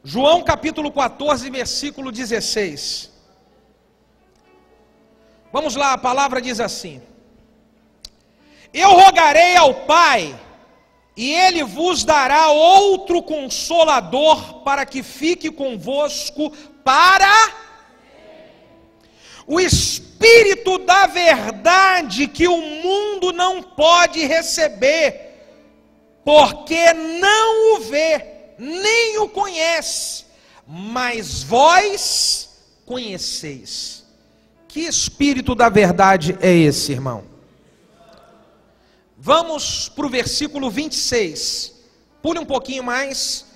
João capítulo 14, versículo 16. Vamos lá, a palavra diz assim: Eu rogarei ao Pai, e Ele vos dará outro Consolador, para que fique convosco para o Espírito da verdade, que o mundo não pode receber, porque não o vê, nem o conhece, mas vós conheceis. Que Espírito da verdade é esse, irmão? Vamos para o versículo 26. Pule um pouquinho mais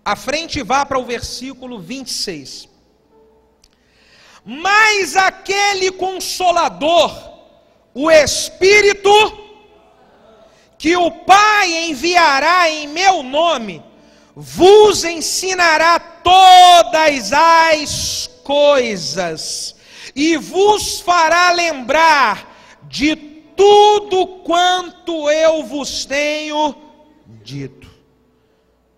à frente e vá para o versículo 26. Mas aquele Consolador, o Espírito, que o Pai enviará em meu nome, vos ensinará todas as coisas, e vos fará lembrar de tudo quanto eu vos tenho dito.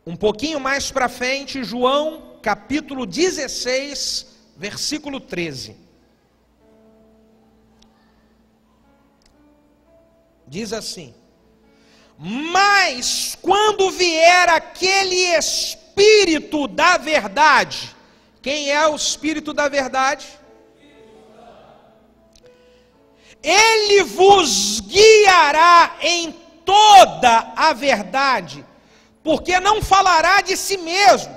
Um pouquinho mais para frente, João capítulo 16, versículo 13. Diz assim: Mas quando vier aquele Espírito da verdade, quem é o Espírito da verdade? Ele vos guiará em toda a verdade, porque não falará de si mesmo,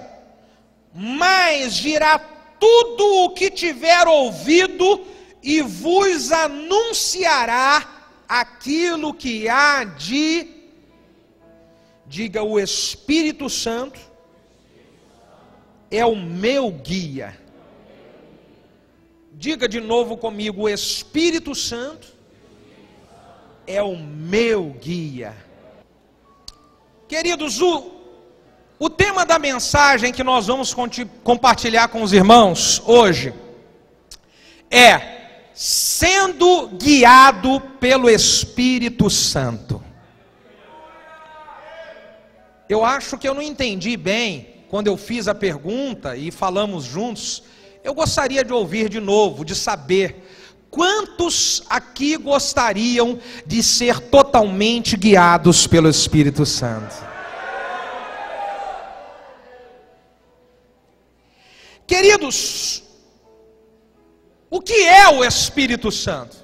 mas dirá tudo o que tiver ouvido e vos anunciará aquilo que há de... Diga: o Espírito Santo é o meu guia. Diga de novo comigo: o Espírito Santo é o meu guia. Queridos, o tema da mensagem que nós vamos compartilhar com os irmãos hoje é sendo guiado pelo Espírito Santo. Eu acho que eu não entendi bem quando eu fiz a pergunta e falamos juntos. Eu gostaria de ouvir de novo, de saber quantos aqui gostariam de ser totalmente guiados pelo Espírito Santo. Queridos, o que é o Espírito Santo?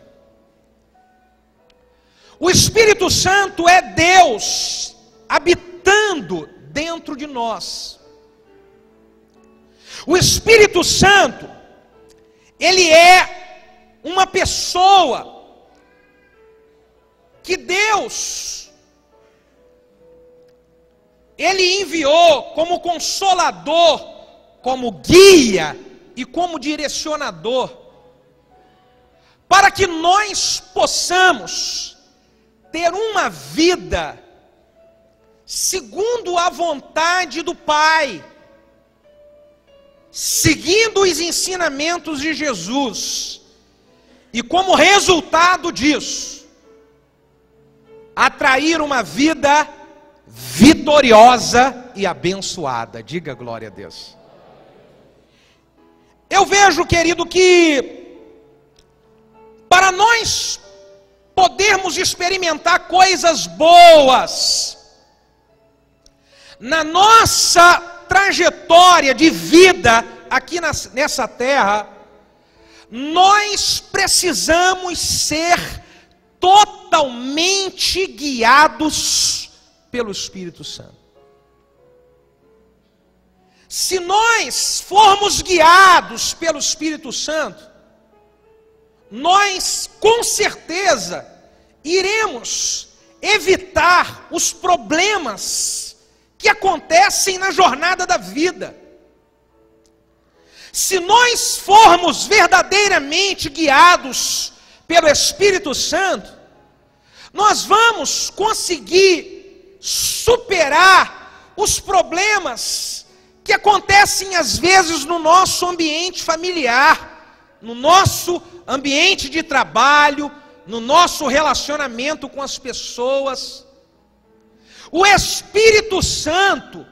O Espírito Santo é Deus habitando dentro de nós. O Espírito Santo, ele é uma pessoa que Deus, ele enviou como consolador, como guia e como direcionador, para que nós possamos ter uma vida segundo a vontade do Pai, seguindo os ensinamentos de Jesus, e como resultado disso, atrair uma vida vitoriosa e abençoada. Diga glória a Deus. Eu vejo, querido, que para nós podermos experimentar coisas boas na nossa trajetória de vida aqui nessa terra, nós precisamos ser totalmente guiados pelo Espírito Santo. Se nós formos guiados pelo Espírito Santo, nós com certeza iremos evitar os problemas que acontecem na jornada da vida. Se nós formos verdadeiramente guiados pelo Espírito Santo, nós vamos conseguir superar os problemas que acontecem às vezes no nosso ambiente familiar, no nosso ambiente de trabalho, no nosso relacionamento com as pessoas. O Espírito Santo,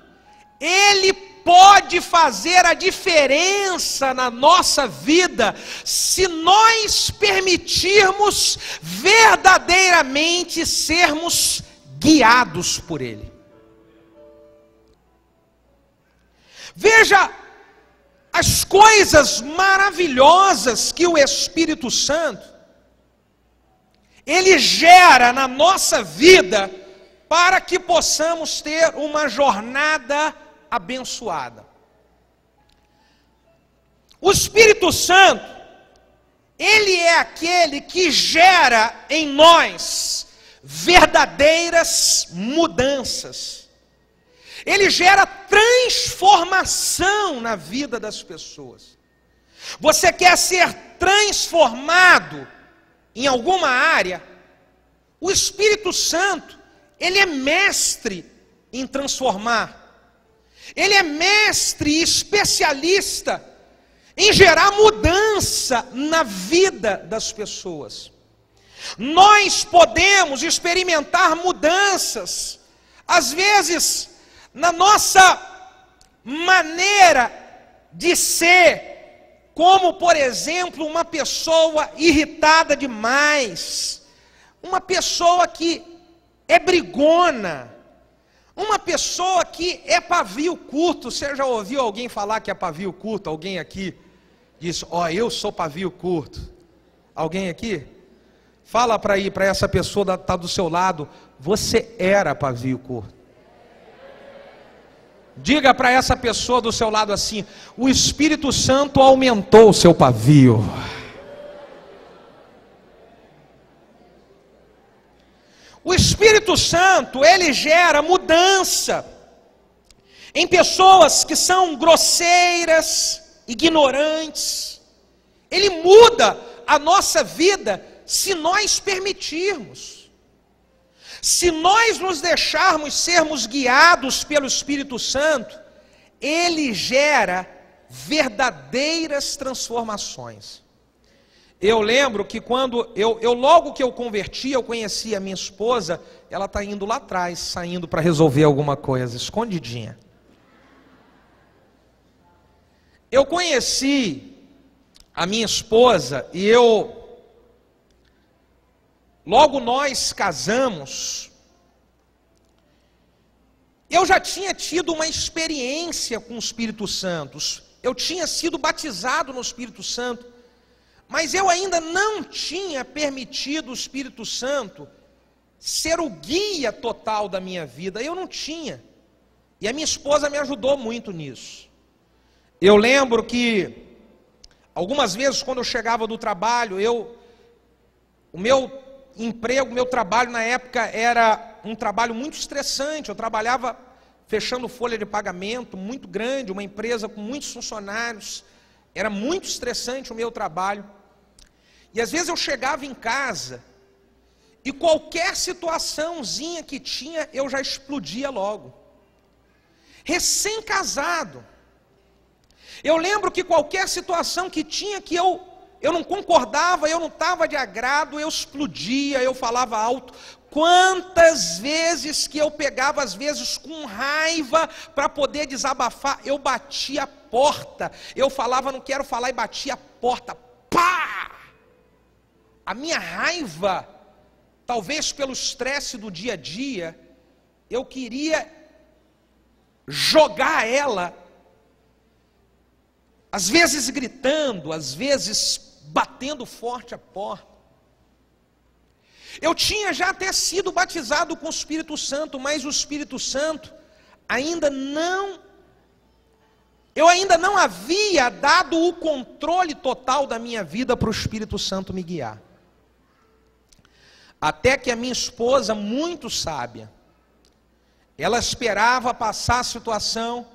ele pode fazer a diferença na nossa vida se nós permitirmos verdadeiramente sermos guiados por Ele. Veja as coisas maravilhosas que o Espírito Santo, Ele gera na nossa vida para que possamos ter uma jornada abençoada. O Espírito Santo, Ele é aquele que gera em nós verdadeiras mudanças. Ele gera transformação na vida das pessoas. Você quer ser transformado em alguma área? O Espírito Santo, Ele é mestre em transformar. Ele é mestre e especialista em gerar mudança na vida das pessoas. Nós podemos experimentar mudanças, às vezes, na nossa maneira de ser, como, por exemplo, uma pessoa irritada demais, uma pessoa que é brigona, uma pessoa que é pavio curto. Você já ouviu alguém falar que é pavio curto? Alguém aqui diz, eu sou pavio curto. Alguém aqui? Fala para essa pessoa que está do seu lado, você era pavio curto. Diga para essa pessoa do seu lado assim, o Espírito Santo aumentou o seu pavio. O Espírito Santo, ele gera mudança em pessoas que são grosseiras, ignorantes. Ele muda a nossa vida se nós permitirmos. Se nós nos deixarmos sermos guiados pelo Espírito Santo, ele gera verdadeiras transformações. Eu lembro que quando logo que eu converti, eu conheci a minha esposa, ela está indo lá atrás, saindo para resolver alguma coisa, escondidinha. Eu conheci a minha esposa e logo nós casamos, eu já tinha tido uma experiência com o Espírito Santo, eu tinha sido batizado no Espírito Santo, mas eu ainda não tinha permitido o Espírito Santo ser o guia total da minha vida, eu não tinha, e a minha esposa me ajudou muito nisso. Eu lembro que, algumas vezes quando eu chegava do trabalho, o meu emprego, meu trabalho na época era um trabalho muito estressante. Eu trabalhava fechando folha de pagamento muito grande, uma empresa com muitos funcionários, era muito estressante o meu trabalho. E às vezes eu chegava em casa e qualquer situaçãozinha que tinha, eu já explodia logo. Recém-casado, eu lembro que qualquer situação que tinha que eu não concordava, eu não estava de agrado, eu explodia, eu falava alto. Quantas vezes que eu pegava, às vezes com raiva, para poder desabafar, eu batia a porta, eu falava, não quero falar, e batia a porta, pá! A minha raiva, talvez pelo estresse do dia a dia, eu queria jogar ela, às vezes gritando, às vezes batendo forte a porta. Eu tinha já até sido batizado com o Espírito Santo, mas o Espírito Santo eu ainda não havia dado o controle total da minha vida para o Espírito Santo me guiar. Até que a minha esposa, muito sábia, ela esperava passar a situação,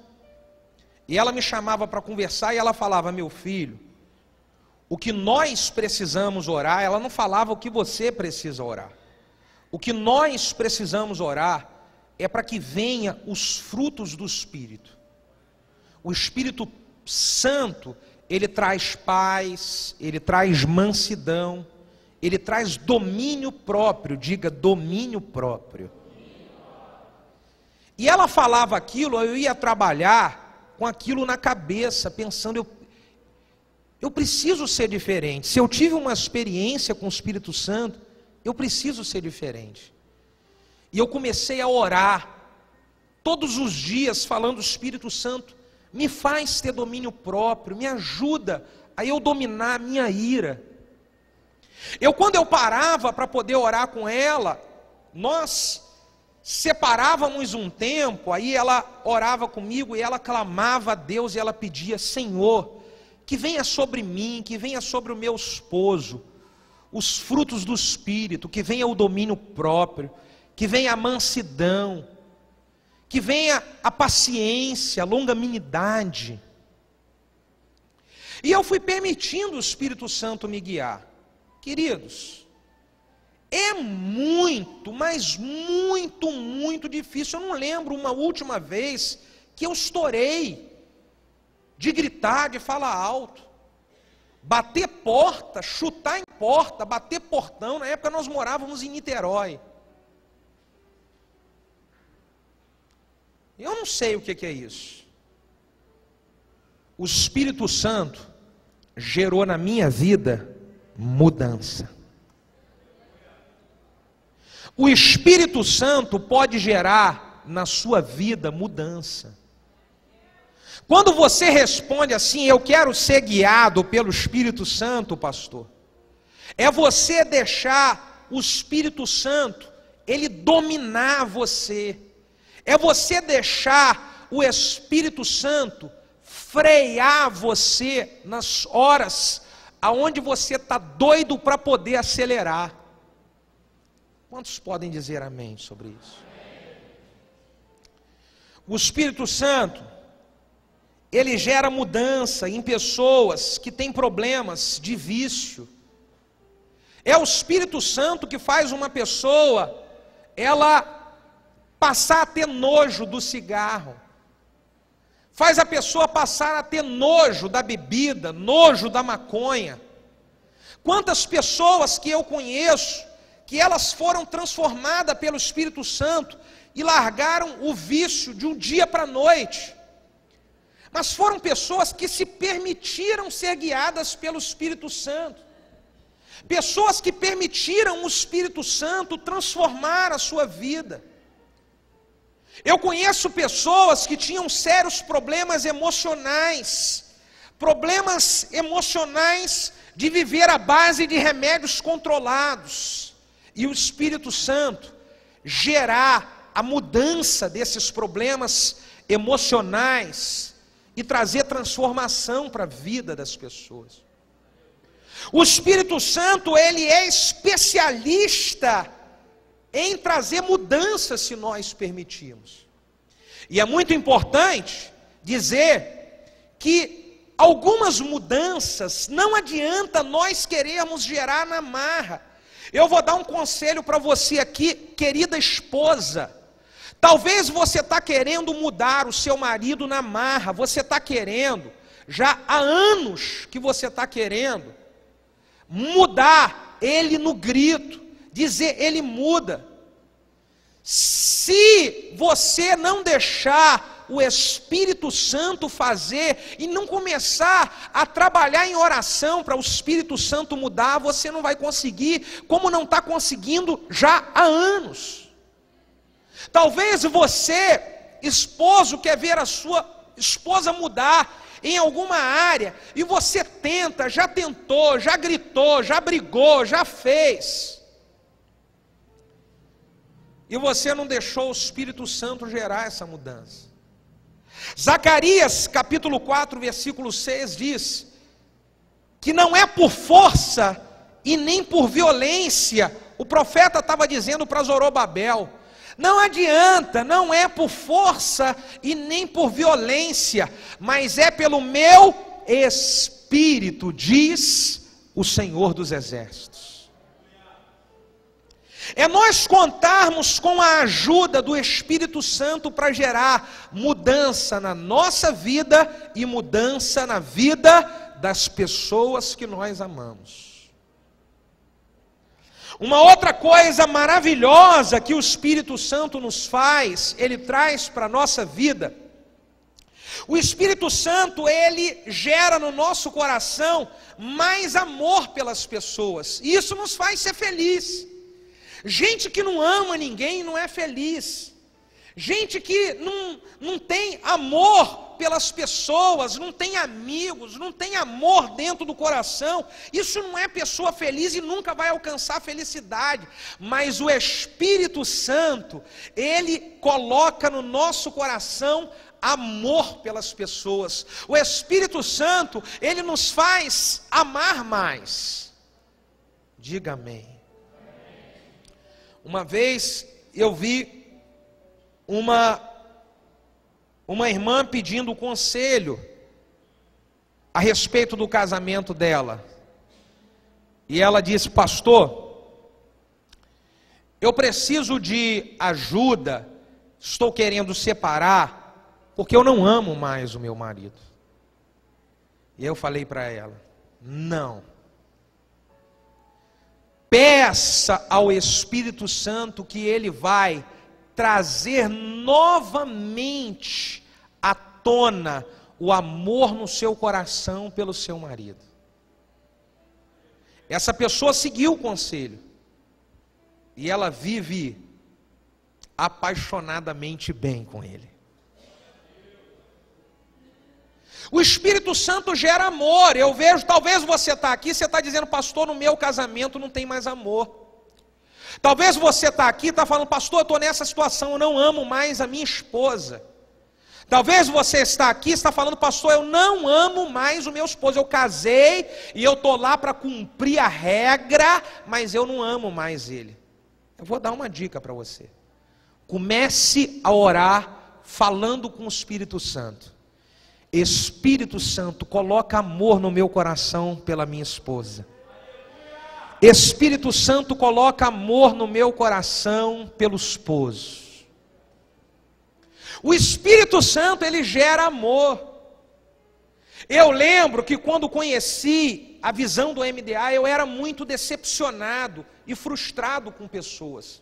e ela me chamava para conversar, e ela falava, meu filho, o que nós precisamos orar, ela não falava o que você precisa orar. O que nós precisamos orar é para que venha os frutos do Espírito. O Espírito Santo, ele traz paz, ele traz mansidão, ele traz domínio próprio, diga domínio próprio. E ela falava aquilo, eu ia trabalhar, com aquilo na cabeça, pensando, eu preciso ser diferente. Se eu tive uma experiência com o Espírito Santo, eu preciso ser diferente. E eu comecei a orar, todos os dias, falando: Espírito Santo, me faz ter domínio próprio, me ajuda a eu dominar a minha ira. Quando eu parava para poder orar com ela, nós separávamos um tempo, aí ela orava comigo e ela clamava a Deus e ela pedia: Senhor, que venha sobre mim, que venha sobre o meu esposo, os frutos do Espírito, que venha o domínio próprio, que venha a mansidão, que venha a paciência, a longanimidade. E eu fui permitindo o Espírito Santo me guiar. Queridos, é muito, mas muito, muito difícil. Eu não lembro uma última vez que eu estourei de gritar, de falar alto, bater porta, chutar em porta, bater portão. Na época nós morávamos em Niterói. Eu não sei o que é isso. O Espírito Santo gerou na minha vida mudança. O Espírito Santo pode gerar na sua vida mudança. Quando você responde assim: eu quero ser guiado pelo Espírito Santo, pastor, é você deixar o Espírito Santo ele dominar você. É você deixar o Espírito Santo frear você nas horas aonde você está doido para poder acelerar. Quantos podem dizer amém sobre isso? O Espírito Santo, ele gera mudança em pessoas que têm problemas de vício. É o Espírito Santo que faz uma pessoa, ela passar a ter nojo do cigarro. Faz a pessoa passar a ter nojo da bebida, nojo da maconha. Quantas pessoas que eu conheço, que elas foram transformadas pelo Espírito Santo e largaram o vício de um dia para a noite. Mas foram pessoas que se permitiram ser guiadas pelo Espírito Santo. Pessoas que permitiram o Espírito Santo transformar a sua vida. Eu conheço pessoas que tinham sérios problemas emocionais de viver à base de remédios controlados, e o Espírito Santo gerar a mudança desses problemas emocionais e trazer transformação para a vida das pessoas. O Espírito Santo, ele é especialista em trazer mudança, se nós permitirmos. E é muito importante dizer que algumas mudanças não adianta nós querermos gerar na marra. Eu vou dar um conselho para você aqui, querida esposa. Talvez você está querendo mudar o seu marido na marra, você está querendo, já há anos que você está querendo mudar ele no grito, dizer: ele muda. Se você não deixar o Espírito Santo fazer e não começar a trabalhar em oração para o Espírito Santo mudar, você não vai conseguir, como não está conseguindo já há anos. Talvez você, esposo, quer ver a sua esposa mudar em alguma área, e você tenta, já tentou, já gritou, já brigou, já fez, e você não deixou o Espírito Santo gerar essa mudança. Zacarias capítulo 4 versículo 6 diz que não é por força e nem por violência. O profeta estava dizendo para Zorobabel: não adianta, não é por força e nem por violência, mas é pelo meu Espírito, diz o Senhor dos Exércitos. É nós contarmos com a ajuda do Espírito Santo para gerar mudança na nossa vida e mudança na vida das pessoas que nós amamos. Uma outra coisa maravilhosa que o Espírito Santo nos faz, ele traz para a nossa vida, O Espírito Santo, ele gera no nosso coração mais amor pelas pessoas. E isso nos faz ser feliz. Gente que não ama ninguém não é feliz. Gente que não tem amor pelas pessoas, não tem amigos, não tem amor dentro do coração, isso não é pessoa feliz e nunca vai alcançar felicidade. Mas o Espírito Santo, ele coloca no nosso coração amor pelas pessoas. O Espírito Santo, ele nos faz amar mais. Diga amém. Uma vez eu vi uma irmã pedindo conselho a respeito do casamento dela. E ela disse: pastor, eu preciso de ajuda, estou querendo separar, porque eu não amo mais o meu marido. E eu falei para ela: não. Peça ao Espírito Santo que ele vai trazer novamente à tona o amor no seu coração pelo seu marido. Essa pessoa seguiu o conselho e ela vive apaixonadamente bem com ele. O Espírito Santo gera amor. Eu vejo, talvez você está aqui, você está dizendo: pastor, no meu casamento não tem mais amor. Talvez você está aqui e está falando: pastor, eu estou nessa situação, eu não amo mais a minha esposa. Talvez você está aqui e está falando: pastor, eu não amo mais o meu esposo, eu casei e eu estou lá para cumprir a regra, mas eu não amo mais ele. Eu vou dar uma dica para você. Comece a orar falando com o Espírito Santo. Espírito Santo, coloca amor no meu coração pela minha esposa. Espírito Santo, coloca amor no meu coração pelo esposo. O Espírito Santo, ele gera amor. Eu lembro que quando conheci a visão do MDA, eu era muito decepcionado e frustrado com pessoas.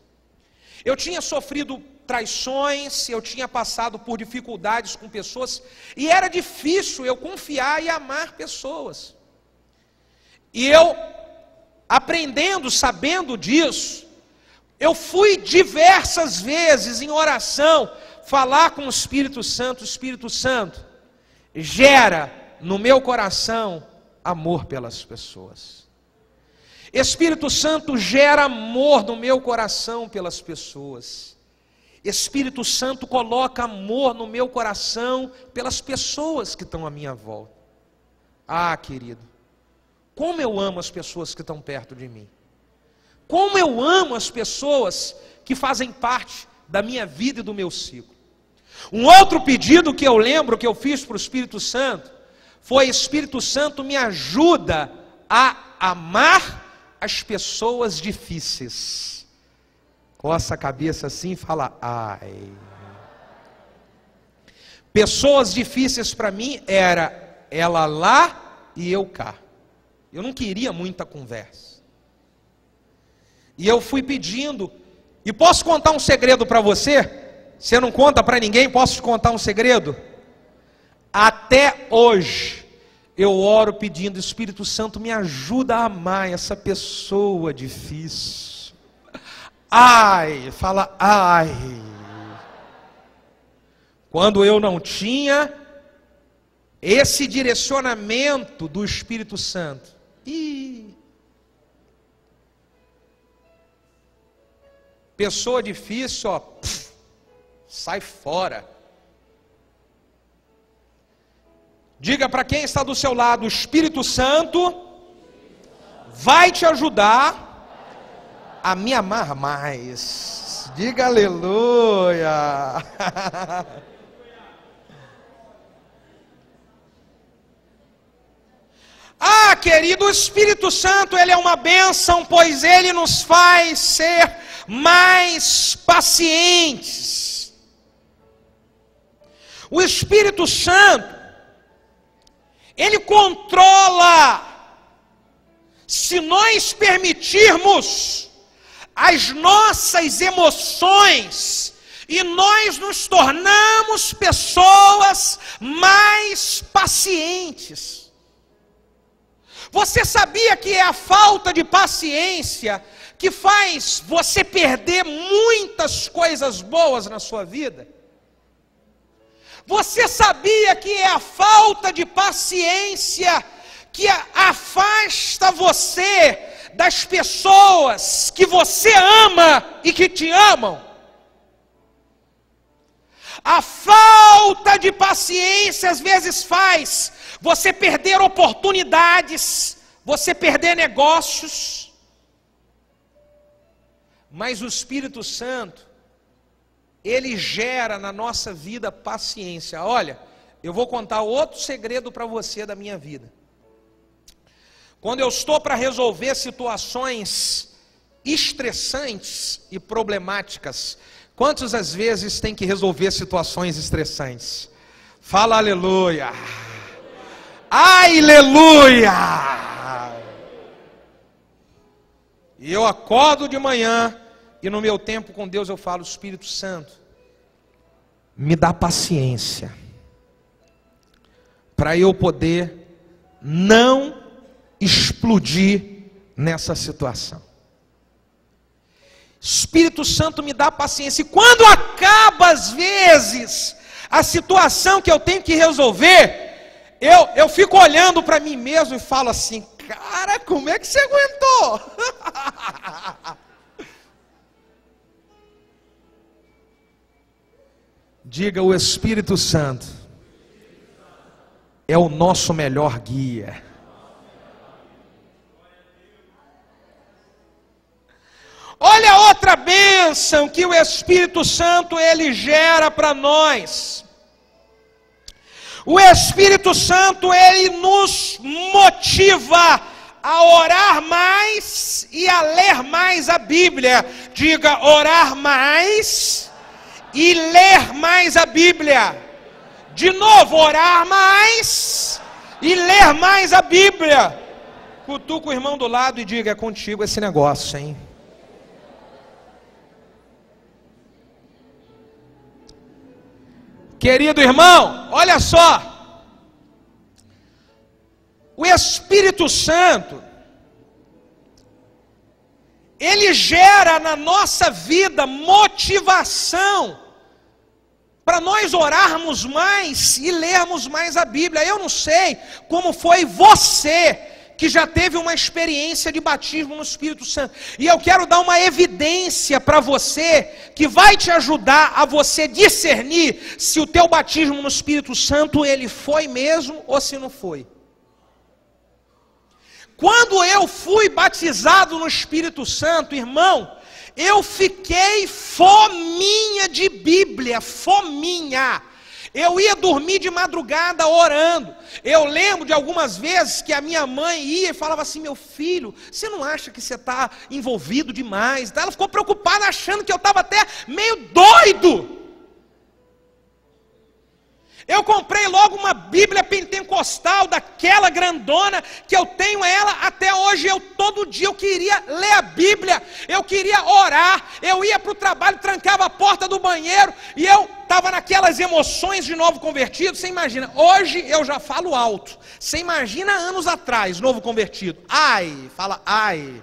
Eu tinha sofrido traições, eu tinha passado por dificuldades com pessoas, e era difícil eu confiar e amar pessoas. E eu, aprendendo, sabendo disso, eu fui diversas vezes em oração falar com o Espírito Santo: Espírito Santo, gera no meu coração amor pelas pessoas. Espírito Santo, gera amor no meu coração pelas pessoas. Espírito Santo, coloca amor no meu coração pelas pessoas que estão à minha volta. Ah, querido, como eu amo as pessoas que estão perto de mim. Como eu amo as pessoas que fazem parte da minha vida e do meu ciclo. Um outro pedido que eu lembro que eu fiz para o Espírito Santo foi: Espírito Santo, me ajuda a amar as pessoas difíceis. Coça a cabeça assim e fala: ai. Pessoas difíceis para mim era ela lá e eu cá. Eu não queria muita conversa. E eu fui pedindo. E posso contar um segredo para você? Você não conta para ninguém, posso te contar um segredo? Até hoje eu oro pedindo: Espírito Santo, me ajuda a amar essa pessoa difícil. Ai, fala ai. Quando eu não tinha esse direcionamento do Espírito Santo, pessoa difícil, ó, sai fora. Diga para quem está do seu lado: o Espírito Santo vai te ajudar a me amar mais. Diga aleluia. Ah, querido, o Espírito Santo, ele é uma bênção, pois ele nos faz ser mais pacientes. O Espírito Santo, ele controla, se nós permitirmos as nossas emoções E nós nos tornamos pessoas mais pacientes. Você sabia que é a falta de paciência que faz você perder muitas coisas boas na sua vida? Você sabia que é a falta de paciência que afasta você das pessoas que você ama e que te amam? A falta de paciência às vezes faz você perder oportunidades, você perder negócios. Mas o Espírito Santo, ele gera na nossa vida paciência. Olha, eu vou contar outro segredo para você da minha vida. Quando eu estou para resolver situações estressantes e problemáticas, quantas às vezes tem que resolver situações estressantes? Fala aleluia! Aleluia! E eu acordo de manhã e no meu tempo com Deus eu falo: Espírito Santo, me dá paciência para eu poder não explodir nessa situação. Espírito Santo, me dá paciência. E quando acaba às vezes a situação que eu tenho que resolver, eu fico olhando para mim mesmo e falo assim: cara, como é que você aguentou? Diga: o Espírito Santo é o nosso melhor guia. Olha outra bênção que o Espírito Santo ele gera para nós. O Espírito Santo ele nos motiva a orar mais e a ler mais a Bíblia. Diga: orar mais e ler mais a Bíblia. De novo, orar mais e ler mais a Bíblia. Cutuca o irmão do lado e diga: é contigo esse negócio, hein? Querido irmão, olha só. O Espírito Santo, ele gera na nossa vida motivação para nós orarmos mais e lermos mais a Bíblia. Eu não sei como foi você que já teve uma experiência de batismo no Espírito Santo, e eu quero dar uma evidência para você, que vai te ajudar a você discernir se o teu batismo no Espírito Santo, ele foi mesmo ou se não foi. Quando eu fui batizado no Espírito Santo, irmão, eu fiquei fominha de Bíblia, fominha. Eu ia dormir de madrugada orando. Eu lembro de algumas vezes que a minha mãe ia e falava assim: meu filho, você não acha que você está envolvido demais? Ela ficou preocupada, achando que eu estava até meio doido. Eu comprei logo uma Bíblia pentecostal, daquela grandona, que eu tenho ela até hoje. Todo dia eu queria ler a Bíblia, eu queria orar. Eu ia para o trabalho, trancava a porta do banheiro, e eu estava naquelas emoções de novo convertido. Você imagina, hoje eu já falo alto. Você imagina anos atrás, novo convertido. Ai, fala ai.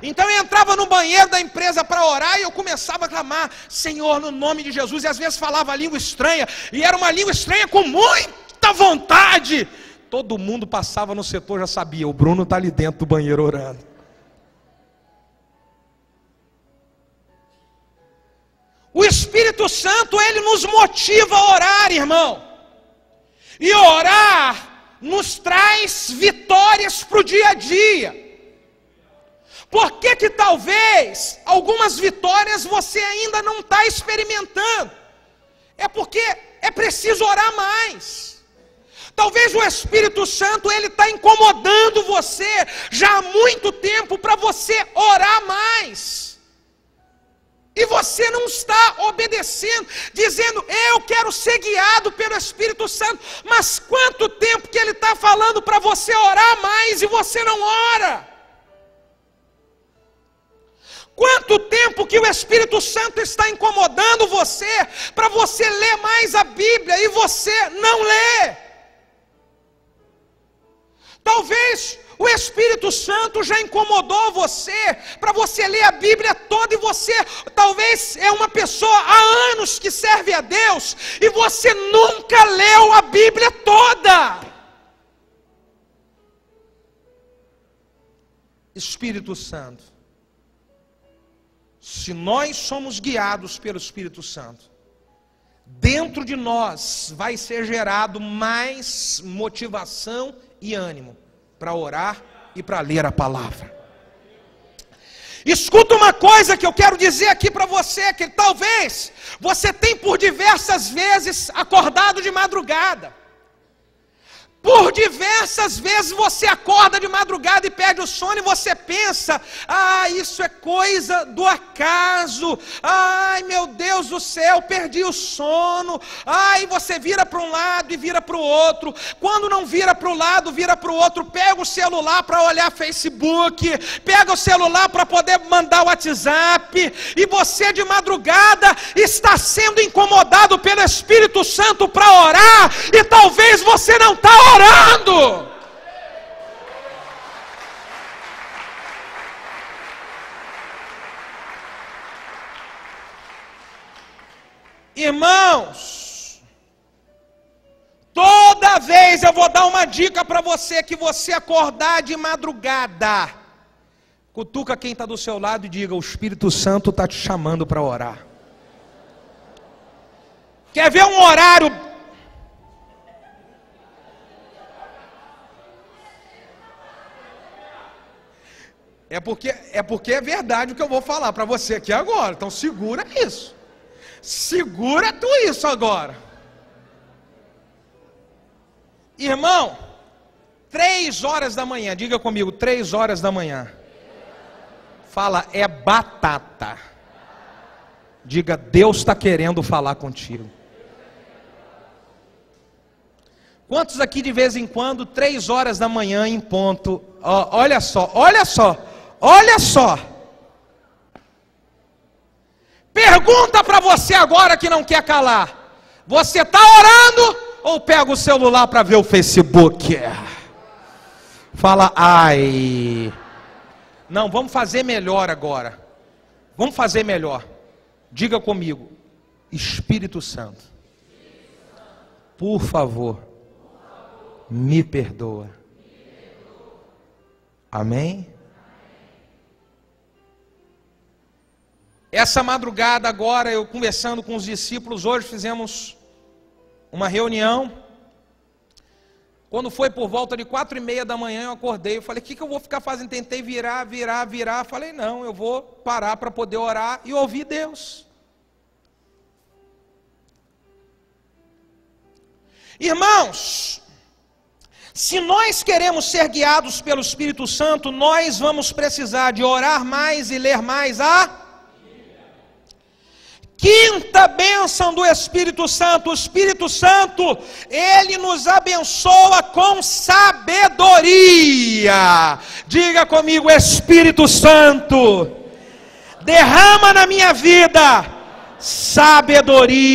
Então eu entrava no banheiro da empresa para orar e eu começava a clamar: Senhor, no nome de Jesus. E às vezes falava língua estranha, e era uma língua estranha com muita vontade. Todo mundo passava no setor, já sabia: o Bruno está ali dentro do banheiro orando. O Espírito Santo, ele nos motiva a orar, irmão. E orar nos traz vitórias para o dia a dia. Por que que talvez algumas vitórias você ainda não está experimentando? É porque é preciso orar mais. Talvez o Espírito Santo, ele está incomodando você já há muito tempo para você orar mais. E você não está obedecendo, dizendo: eu quero ser guiado pelo Espírito Santo. Mas quanto tempo que ele está falando para você orar mais e você não ora? Quanto tempo que o Espírito Santo está incomodando você, para você ler mais a Bíblia, e você não lê? Talvez o Espírito Santo já incomodou você, para você ler a Bíblia toda, e você talvez é uma pessoa há anos que serve a Deus, e você nunca leu a Bíblia toda. Espírito Santo, se nós somos guiados pelo Espírito Santo, dentro de nós vai ser gerado mais motivação e ânimo para orar e para ler a palavra. Escuta uma coisa que eu quero dizer aqui para você, que talvez você tenha por diversas vezes acordado de madrugada. Por diversas vezes você acorda de madrugada e perde o sono, e você pensa: isso é coisa do acaso, ai meu Deus do céu, perdi o sono. E você vira para um lado e vira para o outro. Quando não vira para o lado, vira para o outro, pega o celular para olhar Facebook, pega o celular para poder mandar o WhatsApp, e você de madrugada está sendo incomodado pelo Espírito Santo para orar, e talvez você não está orando. Irmãos, toda vez eu vou dar uma dica para você, que você acordar de madrugada, cutuca quem está do seu lado e diga: o Espírito Santo está te chamando para orar. Quer ver um horário? É porque é verdade o que eu vou falar para você aqui agora. Então segura isso. Segura tu isso agora. Irmão, 3 horas da manhã, diga comigo, 3 horas da manhã. Fala, é batata. Diga, Deus está querendo falar contigo. Quantos aqui de vez em quando, 3 horas da manhã em ponto, olha só. Pergunta para você agora que não quer calar: você está orando ou pega o celular para ver o Facebook? Fala, ai. Não, vamos fazer melhor agora. Vamos fazer melhor. Diga comigo: Espírito Santo, por favor, me perdoa. Amém? Essa madrugada agora, eu conversando com os discípulos, hoje fizemos uma reunião. Quando foi por volta de 4:30 da manhã, eu acordei, eu falei: o que eu vou ficar fazendo? Tentei virar, falei: não, eu vou parar para poder orar e ouvir Deus. Irmãos, se nós queremos ser guiados pelo Espírito Santo, nós vamos precisar de orar mais e ler mais a quinta bênção do Espírito Santo. O Espírito Santo, ele nos abençoa com sabedoria. Diga comigo: Espírito Santo, derrama na minha vida sabedoria.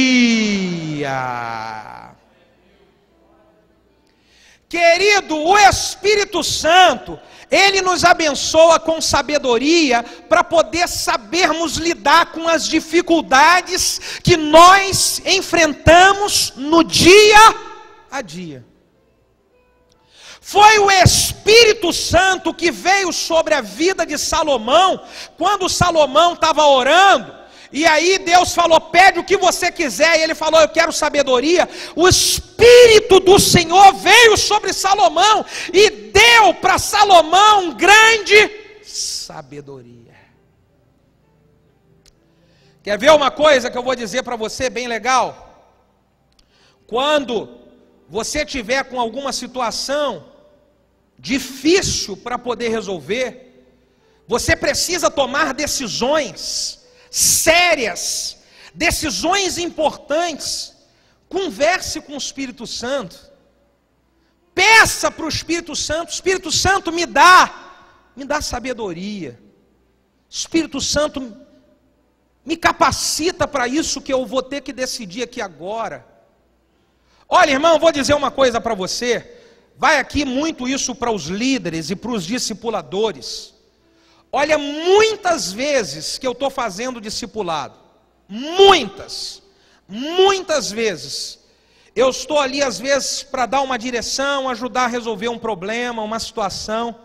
Querido, o Espírito Santo, ele nos abençoa com sabedoria para poder sabermos lidar com as dificuldades que nós enfrentamos no dia a dia. Foi o Espírito Santo que veio sobre a vida de Salomão, quando Salomão estava orando. E aí Deus falou: pede o que você quiser. E ele falou: eu quero sabedoria. O Espírito do Senhor veio sobre Salomão e deu para Salomão grande sabedoria. Quer ver uma coisa que eu vou dizer para você bem legal? Quando você tiver com alguma situação difícil para poder resolver, você precisa tomar decisões sérias, decisões importantes. Converse com o Espírito Santo, peça para o Espírito Santo: Espírito Santo, me dá sabedoria. Espírito Santo, me capacita para isso que eu vou ter que decidir aqui agora. Olha, irmão, eu vou dizer uma coisa para você. Vai aqui muito isso para os líderes e para os discipuladores. Olha, muitas vezes que eu estou fazendo discipulado, muitas vezes, eu estou ali às vezes para dar uma direção, ajudar a resolver um problema, uma situação,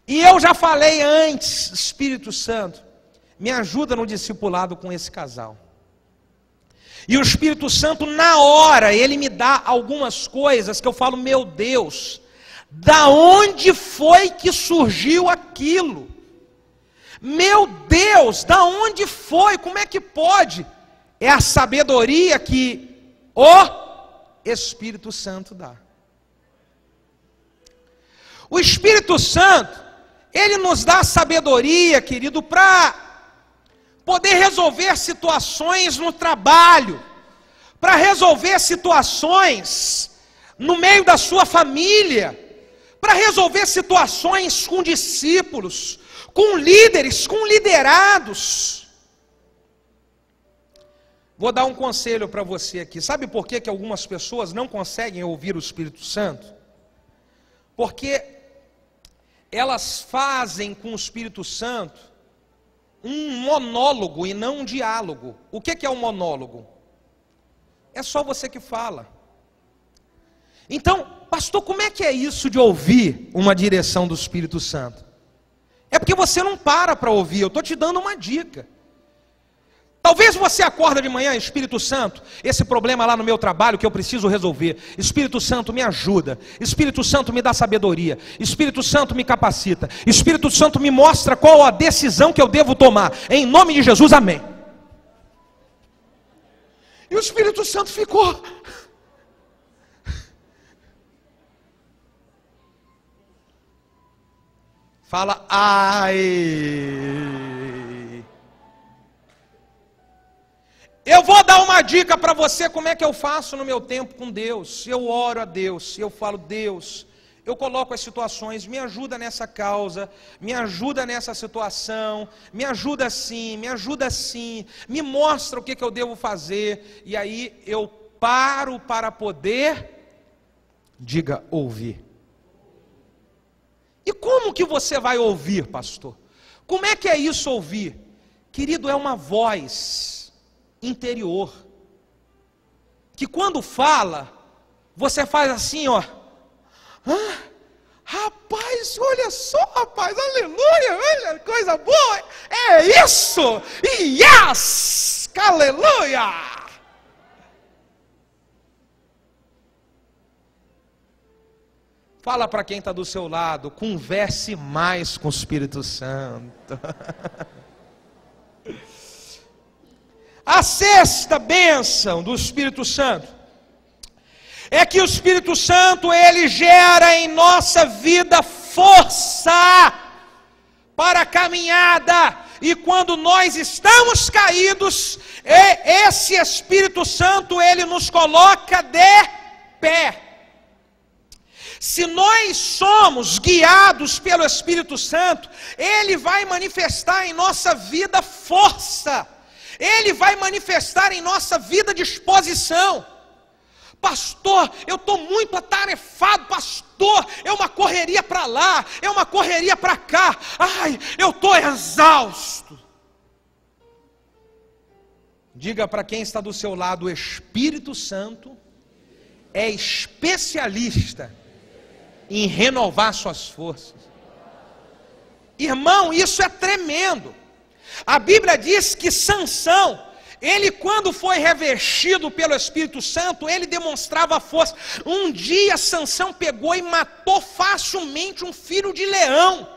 e eu já falei antes, Espírito Santo, me ajuda no discipulado com esse casal. E o Espírito Santo, na hora, ele me dá algumas coisas que eu falo, meu Deus, da onde foi que surgiu aquilo? Meu Deus, da onde foi? Como é que pode? É a sabedoria que o Espírito Santo dá. O Espírito Santo, ele nos dá sabedoria, querido, para poder resolver situações no trabalho, para resolver situações no meio da sua família, para resolver situações com discípulos, com líderes, com liderados. Vou dar um conselho para você aqui. Sabe por que algumas pessoas não conseguem ouvir o Espírito Santo? Porque elas fazem com o Espírito Santo um monólogo e não um diálogo. O que é um monólogo? É só você que fala. Então, pastor, como é que é isso de ouvir uma direção do Espírito Santo? É porque você não para ouvir. Eu estou te dando uma dica. Talvez você acorda de manhã, Espírito Santo, esse problema lá no meu trabalho que eu preciso resolver. Espírito Santo, me ajuda. Espírito Santo, me dá sabedoria. Espírito Santo, me capacita. Espírito Santo, me mostra qual a decisão que eu devo tomar. Em nome de Jesus, amém. E o Espírito Santo ficou. Fala, ai. Eu vou dar uma dica para você como é que eu faço no meu tempo com Deus. Eu oro a Deus, eu falo, Deus, eu coloco as situações, me ajuda nessa causa, me ajuda nessa situação, me ajuda assim, me mostra o que eu devo fazer. E aí eu paro para poder, diga, ouvir. E como que você vai ouvir, pastor? Como é que é isso ouvir? Querido, é uma voz interior, que quando fala, você faz assim, ó, rapaz, olha só, rapaz, aleluia, olha, coisa boa, é isso, yes, aleluia. Fala para quem está do seu lado, converse mais com o Espírito Santo. A sexta bênção do Espírito Santo é que o Espírito Santo, ele gera em nossa vida força para a caminhada. E quando nós estamos caídos, esse Espírito Santo, ele nos coloca de pé. Se nós somos guiados pelo Espírito Santo, ele vai manifestar em nossa vida força. Ele vai manifestar em nossa vida disposição. Pastor, eu estou muito atarefado, pastor, é uma correria para lá, é uma correria para cá, ai, eu estou exausto. Diga para quem está do seu lado, o Espírito Santo é especialista em renovar suas forças. Irmão, isso é tremendo. A Bíblia diz que Sansão, ele quando foi revestido pelo Espírito Santo, ele demonstrava força. Um dia Sansão pegou e matou facilmente um filho de leão.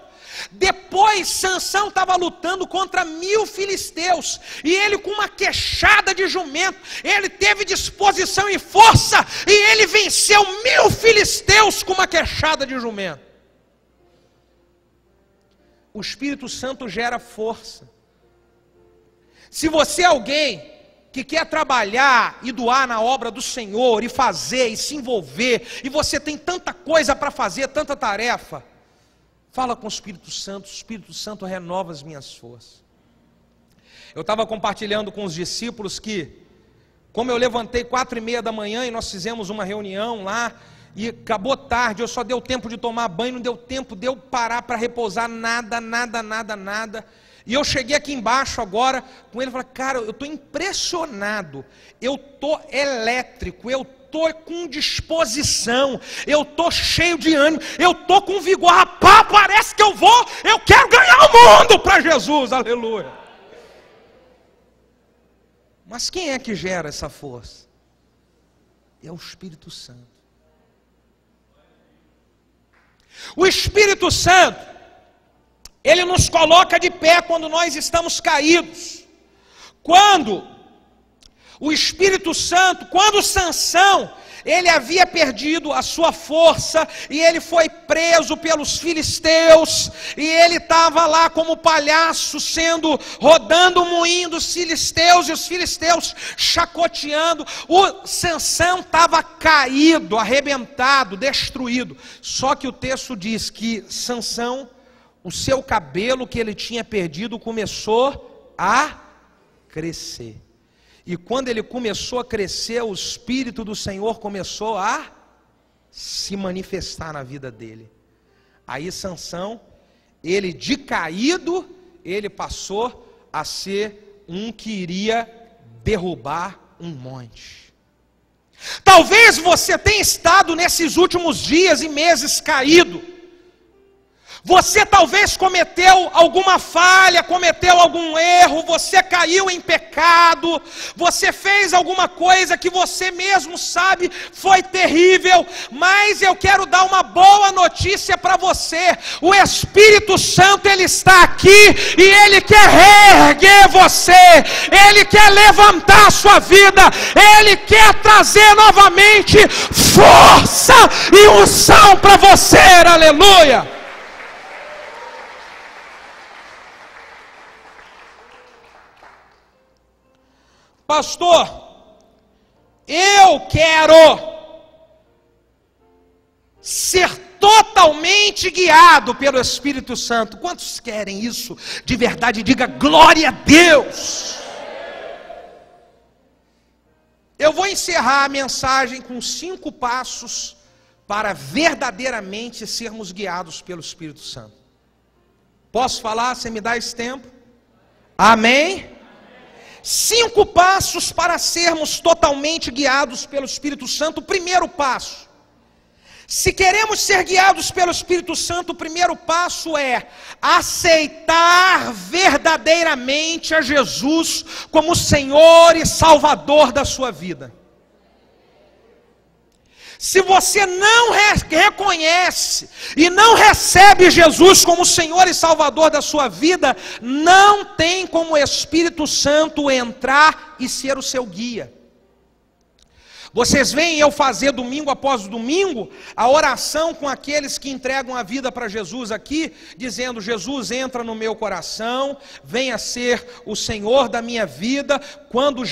Depois Sansão estava lutando contra 1000 filisteus, e ele com uma queixada de jumento, ele teve disposição e força, e ele venceu 1000 filisteus com uma queixada de jumento. O Espírito Santo gera força. Se você é alguém que quer trabalhar e doar na obra do Senhor, e fazer, e se envolver, e você tem tanta coisa para fazer, tanta tarefa, fala com o Espírito Santo renova as minhas forças. Eu estava compartilhando com os discípulos que, como eu levantei 4:30 da manhã e nós fizemos uma reunião lá, e acabou tarde, eu só deu tempo de tomar banho, não deu tempo de eu parar para repousar, nada. E eu cheguei aqui embaixo agora com ele e falei, cara, eu estou impressionado, eu estou elétrico, eu estou com disposição, eu estou cheio de ânimo, eu estou com vigor, rapaz, parece que eu quero ganhar o mundo para Jesus, aleluia. Mas quem é que gera essa força? É o Espírito Santo. O Espírito Santo, ele nos coloca de pé quando nós estamos caídos. Quando o Espírito Santo, quando Sansão, ele havia perdido a sua força, e ele foi preso pelos filisteus, e ele estava lá como palhaço, rodando o moinho dos filisteus, e os filisteus chacoteando. O Sansão estava caído, arrebentado, destruído. Só que o texto diz que Sansão, o seu cabelo que ele tinha perdido começou a crescer. E quando ele começou a crescer, o Espírito do Senhor começou a se manifestar na vida dele. Aí Sansão, ele de caído, ele passou a ser um que iria derrubar um monte. Talvez você tenha estado nesses últimos dias e meses caído. Você talvez cometeu alguma falha, cometeu algum erro, você caiu em pecado, você fez alguma coisa que você mesmo sabe foi terrível, mas eu quero dar uma boa notícia para você. O Espírito Santo, ele está aqui e ele quer reerguer você, ele quer levantar a sua vida, ele quer trazer novamente força e unção para você, aleluia. Pastor, eu quero ser totalmente guiado pelo Espírito Santo. Quantos querem isso de verdade? Diga glória a Deus. Eu vou encerrar a mensagem com 5 passos para verdadeiramente sermos guiados pelo Espírito Santo. Posso falar? Você me dá esse tempo? Amém? 5 passos para sermos totalmente guiados pelo Espírito Santo. O primeiro passo, se queremos ser guiados pelo Espírito Santo, o primeiro passo é aceitar verdadeiramente a Jesus como Senhor e Salvador da sua vida. Se você não reconhece e não recebe Jesus como Senhor e Salvador da sua vida, não tem como o Espírito Santo entrar e ser o seu guia. Vocês veem eu fazer domingo após domingo a oração com aqueles que entregam a vida para Jesus aqui, dizendo: Jesus, entra no meu coração, venha ser o Senhor da minha vida. Quando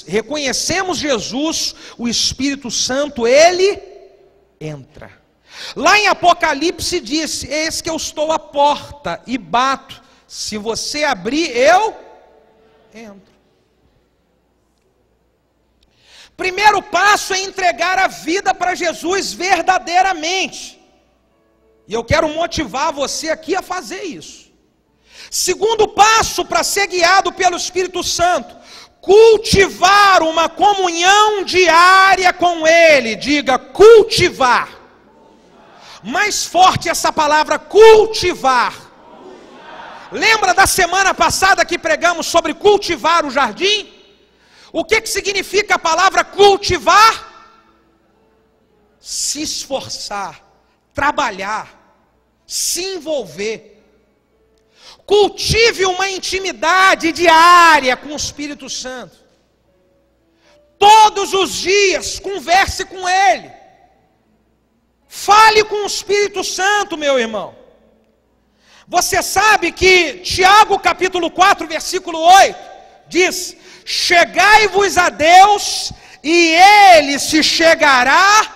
reconhecemos Jesus, o Espírito Santo, ele entra. Lá em Apocalipse diz: eis que eu estou à porta e bato, se você abrir, eu entro. Primeiro passo é entregar a vida para Jesus verdadeiramente. E eu quero motivar você aqui a fazer isso. Segundo passo para ser guiado pelo Espírito Santo: cultivar uma comunhão diária com Ele. Diga cultivar. Mais forte essa palavra, cultivar. Lembra da semana passada que pregamos sobre cultivar o jardim? O que significa a palavra cultivar? Se esforçar, trabalhar, se envolver. Cultive uma intimidade diária com o Espírito Santo. Todos os dias converse com Ele. Fale com o Espírito Santo, meu irmão. Você sabe que Tiago capítulo 4, versículo 8, diz: chegai-vos a Deus, e Ele se chegará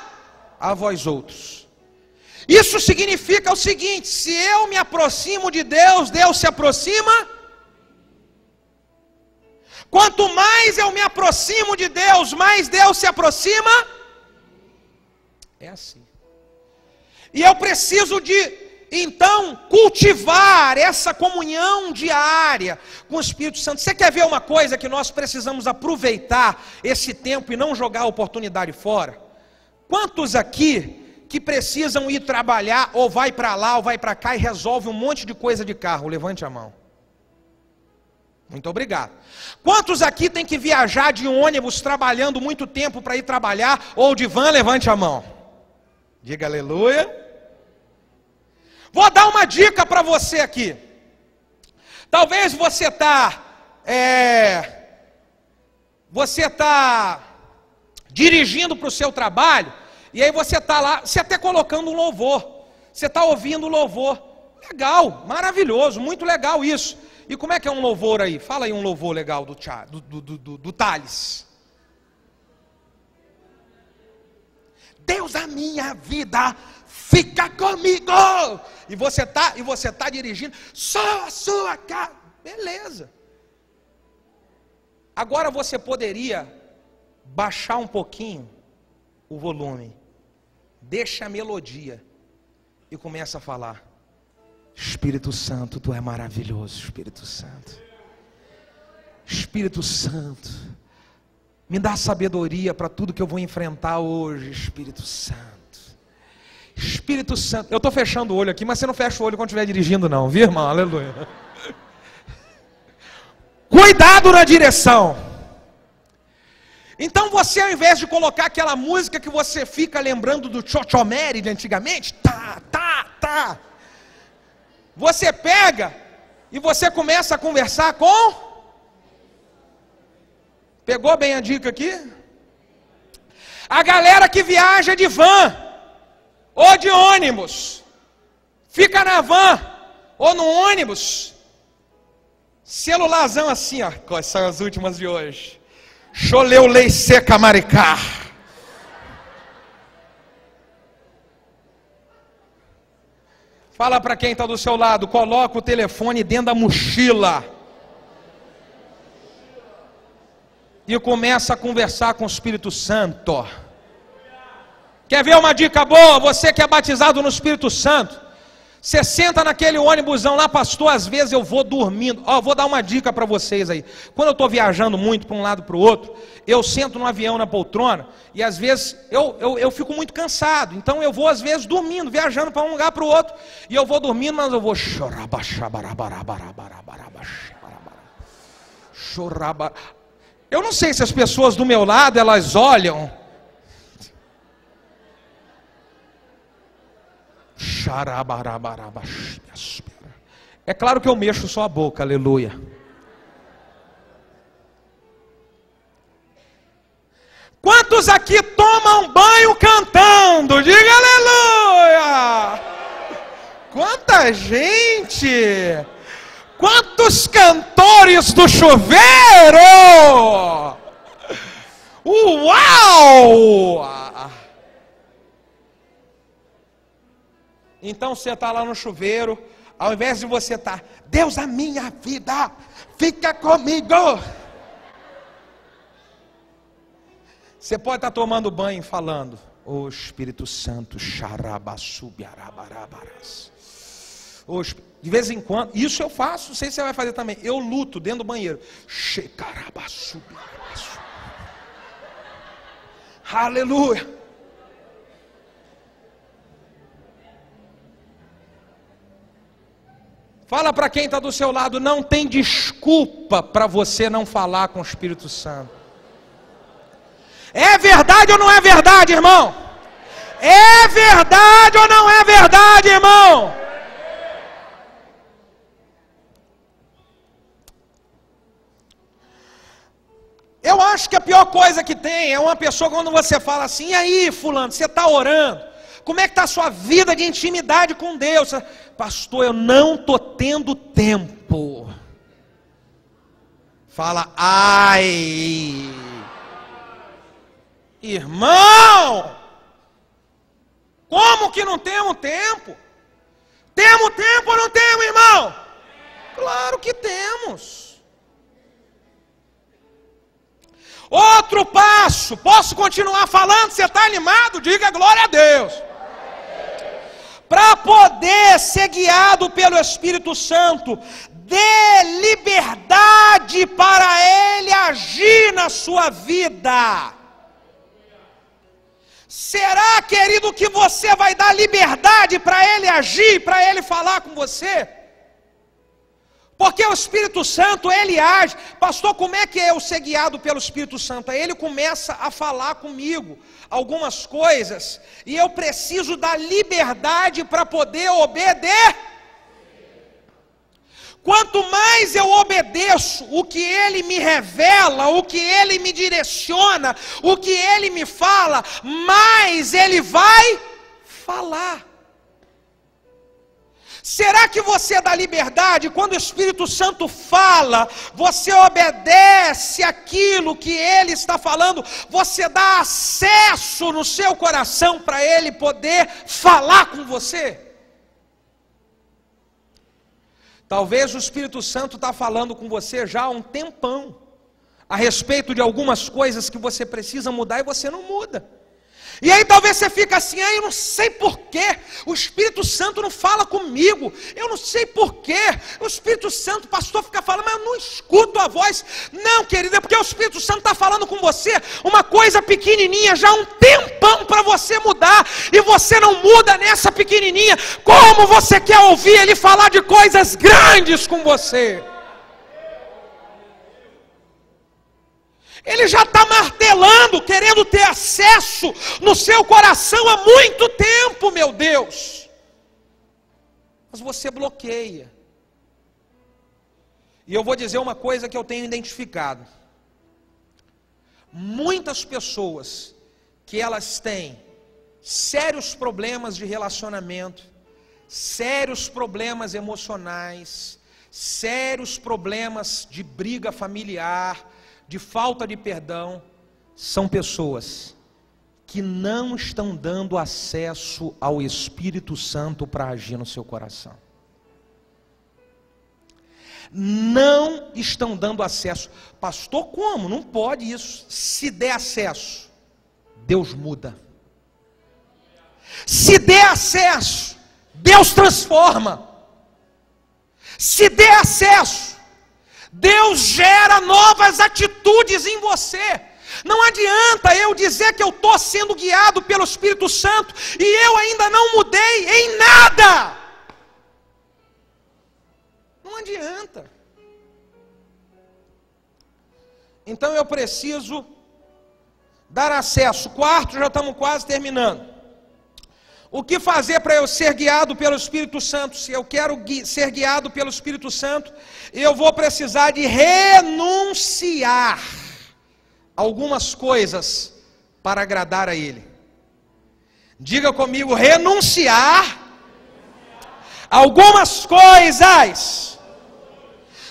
a vós outros. Isso significa o seguinte: se eu me aproximo de Deus, Deus se aproxima. Quanto mais eu me aproximo de Deus, mais Deus se aproxima. É assim. E eu preciso então, cultivar essa comunhão diária com o Espírito Santo. Você quer ver uma coisa que nós precisamos aproveitar esse tempo e não jogar a oportunidade fora? Quantos aqui que precisam ir trabalhar, ou vai para lá, ou vai para cá e resolve um monte de coisa de carro? Levante a mão. Muito obrigado. Quantos aqui tem que viajar de ônibus trabalhando muito tempo para ir trabalhar, ou de van? Levante a mão. Diga aleluia. Vou dar uma dica para você aqui. Talvez você está dirigindo para o seu trabalho, e aí você está lá, você até colocando um louvor, você está ouvindo o louvor, legal, maravilhoso, muito legal isso. E como é que é um louvor aí? Fala aí um louvor legal do Thales. Deus, a minha vida, fica comigo. E você tá dirigindo, só a sua casa. Beleza. Agora você poderia baixar um pouquinho o volume. Deixa a melodia e começa a falar: Espírito Santo, tu é maravilhoso, Espírito Santo. Espírito Santo, me dá sabedoria para tudo que eu vou enfrentar hoje, Espírito Santo. Espírito Santo, eu estou fechando o olho aqui, mas você não fecha o olho quando estiver dirigindo não, viu, irmão? Aleluia. Cuidado na direção. Então você, ao invés de colocar aquela música que você fica lembrando do Chochomere de antigamente, você pega e você começa a conversar com... Pegou bem a dica aqui? A galera que viaja de van ou de ônibus, fica na van ou no ônibus, celularzão assim, ó, quais são as últimas de hoje? Choleu lei seca maricá. Fala para quem está do seu lado, coloca o telefone dentro da mochila e começa a conversar com o Espírito Santo. Quer ver uma dica boa? Você que é batizado no Espírito Santo, você senta naquele ônibusão lá, pastor, às vezes eu vou dormindo. Vou dar uma dica para vocês aí. Quando eu estou viajando muito para um lado para o outro, eu sento no avião na poltrona, e às vezes eu fico muito cansado. Então eu vou às vezes dormindo, viajando para um lugar para o outro, e eu vou dormindo, mas eu vou eu não sei se as pessoas do meu lado, elas olham. É claro que eu mexo só a boca, aleluia. Quantos aqui tomam banho cantando? Diga aleluia! Quanta gente! Quantos cantores do chuveiro! Uau! Então você está lá no chuveiro, ao invés de você estar, Deus, a minha vida, fica comigo. Você pode estar tomando banho e falando, ô Espírito Santo, xarabassubiarabarabaras. De vez em quando, isso eu faço, não sei se você vai fazer também. Eu luto dentro do banheiro. Aleluia. Fala para quem está do seu lado, não tem desculpa para você não falar com o Espírito Santo. É verdade ou não é verdade, irmão? É verdade ou não é verdade, irmão? Eu acho que a pior coisa que tem é uma pessoa quando você fala assim, e aí fulano, você está orando? Como é que está a sua vida de intimidade com Deus? Pastor, eu não estou tendo tempo. Fala, ai. Irmão, como que não temos tempo? Temos tempo ou não temos, irmão? Claro que temos. Outro passo, posso continuar falando? Você está animado? Diga glória a Deus. Para poder ser guiado pelo Espírito Santo, dê liberdade para Ele agir na sua vida. Será, querido, que você vai dar liberdade para Ele agir, para Ele falar com você? Porque o Espírito Santo, Ele age. Pastor, como é que eu ser guiado pelo Espírito Santo? Aí Ele começa a falar comigo algumas coisas, e eu preciso da liberdade para poder obedecer. Quanto mais eu obedeço o que Ele me revela, o que Ele me direciona, o que Ele me fala, mais Ele vai falar. Será que você dá liberdade quando o Espírito Santo fala, você obedece aquilo que Ele está falando, você dá acesso no seu coração para Ele poder falar com você? Talvez o Espírito Santo está falando com você já há um tempão, a respeito de algumas coisas que você precisa mudar e você não muda. E aí talvez você fique assim, eu não sei porquê, o Espírito Santo não fala comigo, eu não sei porquê, o Espírito Santo, o pastor fica falando, mas eu não escuto a voz. Não, querido, é porque o Espírito Santo está falando com você, uma coisa pequenininha, já há um tempão para você mudar, e você não muda nessa pequenininha. Como você quer ouvir Ele falar de coisas grandes com você? Ele já está martelando, querendo ter acesso no seu coração há muito tempo, meu Deus. Mas você bloqueia. E eu vou dizer uma coisa que eu tenho identificado. Muitas pessoas que elas têm sérios problemas de relacionamento, sérios problemas emocionais, sérios problemas de briga familiar, de falta de perdão, são pessoas que não estão dando acesso ao Espírito Santo para agir no seu coração. Não estão dando acesso. Pastor, como? Não pode isso. Se der acesso, Deus muda. Se der acesso, Deus transforma. Se der acesso, Deus gera novas atitudes em você. Não adianta eu dizer que eu estou sendo guiado pelo Espírito Santo e eu ainda não mudei em nada. Não adianta. Então eu preciso dar acesso. Quarto, já estamos quase terminando. O que fazer para eu ser guiado pelo Espírito Santo? Se eu quero ser guiado pelo Espírito Santo, eu vou precisar de renunciar algumas coisas para agradar a Ele. Diga comigo, renunciar algumas coisas.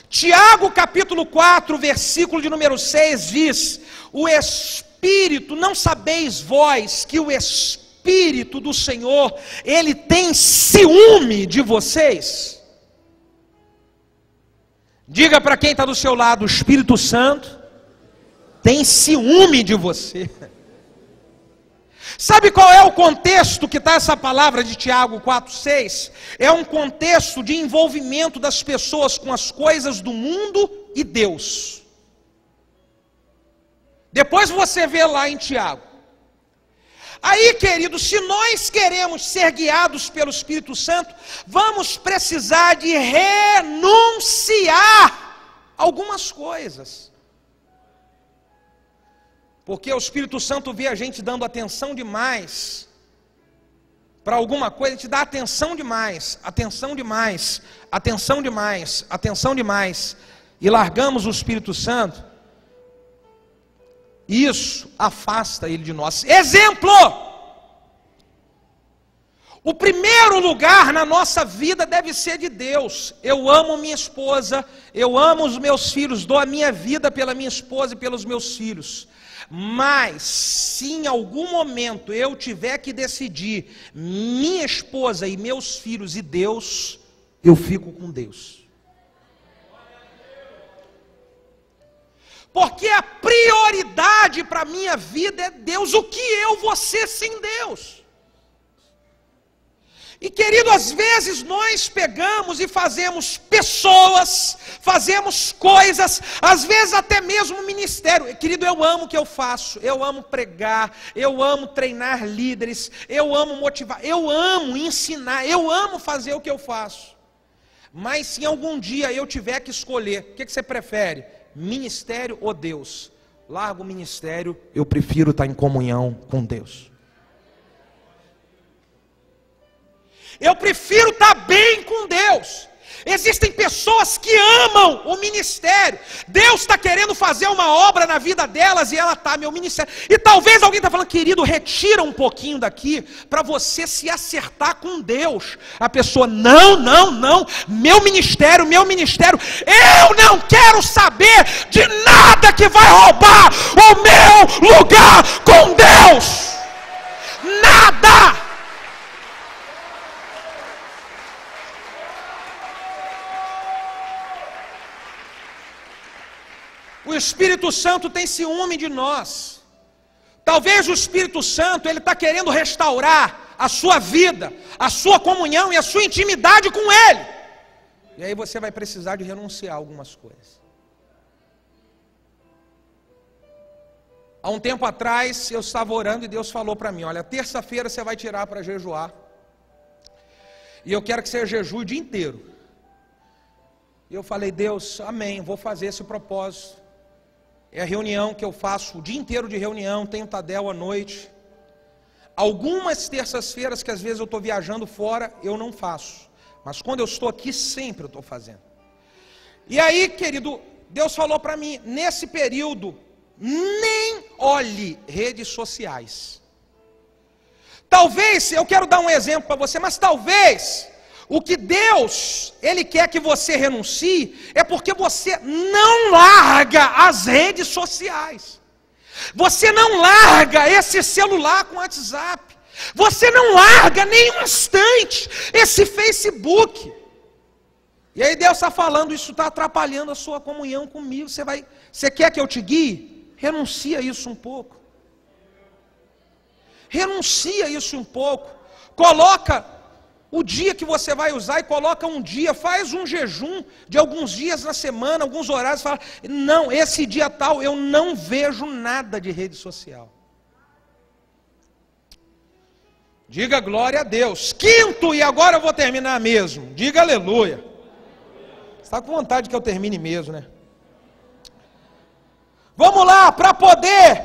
Tiago capítulo 4, versículo de número 6 diz: o Espírito, não sabeis vós que o Espírito do Senhor, Ele tem ciúme de vocês? Diga para quem está do seu lado, o Espírito Santo tem ciúme de você. Sabe qual é o contexto que está essa palavra de Tiago 4,6? É um contexto de envolvimento das pessoas com as coisas do mundo e Deus. Depois você vê lá em Tiago. Aí, querido, se nós queremos ser guiados pelo Espírito Santo, vamos precisar de renunciar algumas coisas. Porque o Espírito Santo vê a gente dando atenção demais para alguma coisa, a gente dá atenção demais, atenção demais, atenção demais, atenção demais, e largamos o Espírito Santo. Isso afasta Ele de nós. Exemplo! O primeiro lugar na nossa vida deve ser de Deus. Eu amo minha esposa, eu amo os meus filhos, dou a minha vida pela minha esposa e pelos meus filhos. Mas, se em algum momento eu tiver que decidir minha esposa e meus filhos e Deus, eu fico com Deus. Porque a prioridade para a minha vida é Deus. O que eu vou ser sem Deus? E querido, às vezes nós pegamos e fazemos pessoas, fazemos coisas, às vezes até mesmo ministério. Querido, eu amo o que eu faço, eu amo pregar, eu amo treinar líderes, eu amo motivar, eu amo ensinar, eu amo fazer o que eu faço. Mas se algum dia eu tiver que escolher, o que você prefere? Ministério ou Deus? Largo o ministério, eu prefiro estar em comunhão com Deus. Eu prefiro estar bem com Deus. Existem pessoas que amam o ministério. Deus está querendo fazer uma obra na vida delas e ela está, meu ministério. E talvez alguém está falando, querido, retira um pouquinho daqui para você se acertar com Deus. A pessoa, não, meu ministério. Eu não quero saber de nada que vai roubar o meu lugar com Deus. Nada. O Espírito Santo tem ciúme de nós. Talvez o Espírito Santo, ele está querendo restaurar a sua vida, a sua comunhão e a sua intimidade com Ele. E aí você vai precisar de renunciar a algumas coisas. Há um tempo atrás, eu estava orando e Deus falou para mim, olha, terça-feira você vai tirar para jejuar. E eu quero que você jejue o dia inteiro. E eu falei, Deus, amém, vou fazer esse propósito. É a reunião que eu faço, o dia inteiro de reunião, tenho Tadel à noite. Algumas terças-feiras que às vezes eu estou viajando fora, eu não faço. Mas quando eu estou aqui, sempre eu estou fazendo. E aí, querido, Deus falou para mim, nesse período, nem olhe redes sociais. Talvez, eu quero dar um exemplo para você, mas talvez... O que Deus, Ele quer que você renuncie, é porque você não larga as redes sociais. Você não larga esse celular com WhatsApp. Você não larga nem um instante esse Facebook. E aí Deus está falando, isso está atrapalhando a sua comunhão comigo. Você quer que eu te guie? Renuncia isso um pouco. Renuncia isso um pouco. Coloca o dia que você vai usar e coloca um dia, faz um jejum de alguns dias na semana, alguns horários, fala, não, esse dia tal eu não vejo nada de rede social. Diga glória a Deus. Quinto, e agora eu vou terminar mesmo, diga aleluia. Você está com vontade que eu termine mesmo, né? Vamos lá, para poder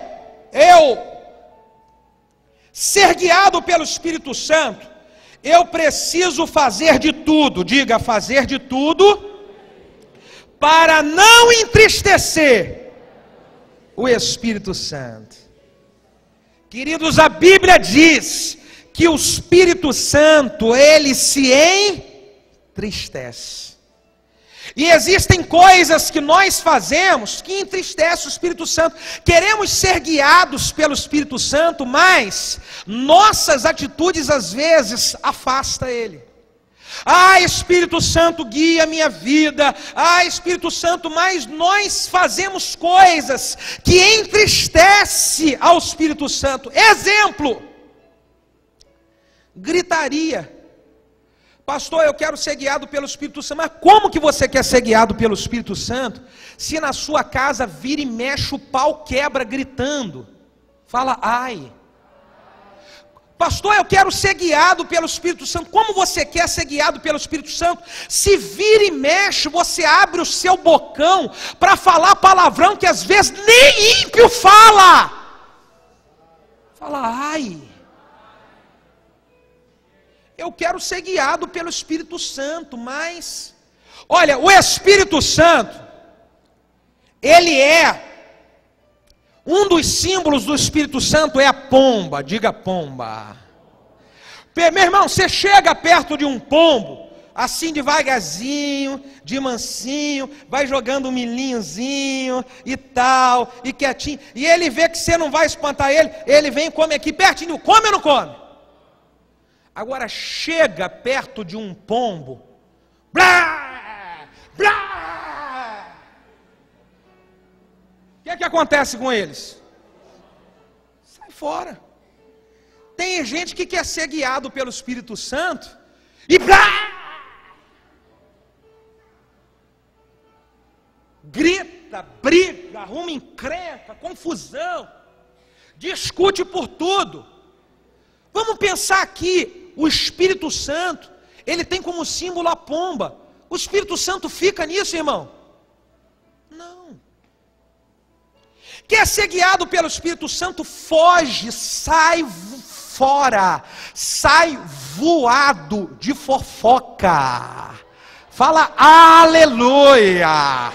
eu ser guiado pelo Espírito Santo, eu preciso fazer de tudo, diga, fazer de tudo, para não entristecer o Espírito Santo. Queridos, a Bíblia diz que o Espírito Santo, ele se entristece. E existem coisas que nós fazemos que entristecem o Espírito Santo. Queremos ser guiados pelo Espírito Santo, mas nossas atitudes às vezes afastam Ele. Ah, Espírito Santo, guia a minha vida. Ah, Espírito Santo, mas nós fazemos coisas que entristecem ao Espírito Santo. Exemplo, gritaria. Pastor, eu quero ser guiado pelo Espírito Santo. Mas como que você quer ser guiado pelo Espírito Santo, se na sua casa vira e mexe o pau quebra gritando? Fala, ai. Pastor, eu quero ser guiado pelo Espírito Santo. Como você quer ser guiado pelo Espírito Santo, se vira e mexe, você abre o seu bocão para falar palavrão que às vezes nem ímpio fala? Fala, ai. Eu quero ser guiado pelo Espírito Santo, mas... Olha, o Espírito Santo, ele é... Um dos símbolos do Espírito Santo é a pomba, diga pomba. Meu irmão, você chega perto de um pombo, assim devagarzinho, de mansinho, vai jogando um milhinhozinho e tal, e quietinho, e ele vê que você não vai espantar ele, ele vem e come aqui pertinho, come ou não come? Agora chega perto de um pombo, blá, blá. que acontece com eles? Sai fora. Tem gente que quer ser guiado pelo Espírito Santo e grita, briga, arruma encrenca, confusão, discute por tudo. Vamos pensar aqui, o Espírito Santo, ele tem como símbolo a pomba. O Espírito Santo fica nisso, irmão? Não. Quer ser guiado pelo Espírito Santo? Foge, sai fora, sai voado de fofoca. Fala aleluia.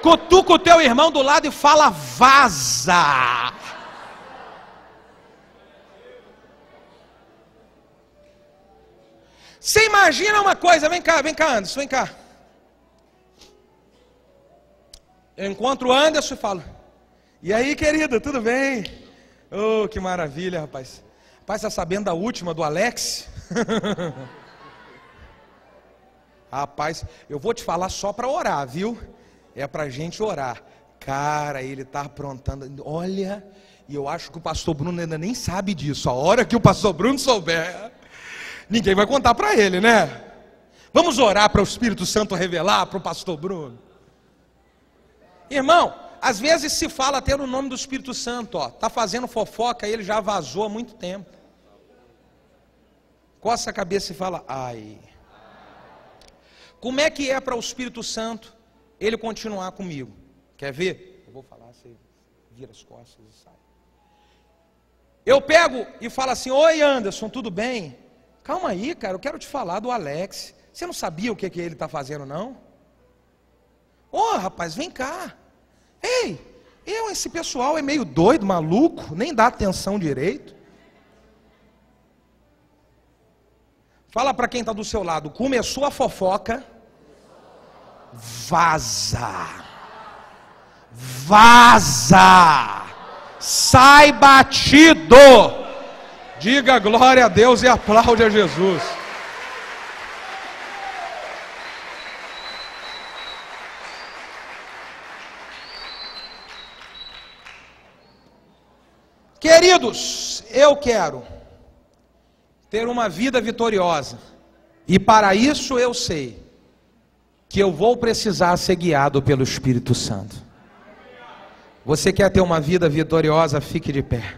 Cutuca o teu irmão do lado e fala vaza. Você imagina uma coisa, vem cá Anderson, vem cá. Eu encontro o Anderson e falo: e aí, querida, tudo bem? Oh, que maravilha, rapaz. Rapaz, está sabendo da última, do Alex? Rapaz, eu vou te falar só para orar, viu? É para a gente orar. Cara, ele está aprontando. Olha, e eu acho que o pastor Bruno ainda nem sabe disso. A hora que o pastor Bruno souber, ninguém vai contar para ele, né? Vamos orar para o Espírito Santo revelar para o pastor Bruno. Irmão, às vezes se fala até no nome do Espírito Santo, ó, tá fazendo fofoca, ele já vazou há muito tempo. Coça a cabeça e fala: ai. Como é que é para o Espírito Santo ele continuar comigo? Quer ver? Eu vou falar, você vira as costas e sai. Eu pego e falo assim: oi Anderson, tudo bem? Calma aí, cara, eu quero te falar do Alex. Você não sabia o que ele está fazendo, não? Ô, rapaz, vem cá. Ei, esse pessoal é meio doido, maluco, nem dá atenção direito. Fala para quem está do seu lado: começou a fofoca, vaza. Vaza. Sai batido. Diga glória a Deus e aplaude a Jesus. Queridos, eu quero ter uma vida vitoriosa, e para isso eu sei que eu vou precisar ser guiado pelo Espírito Santo. Você quer ter uma vida vitoriosa? Fique de pé.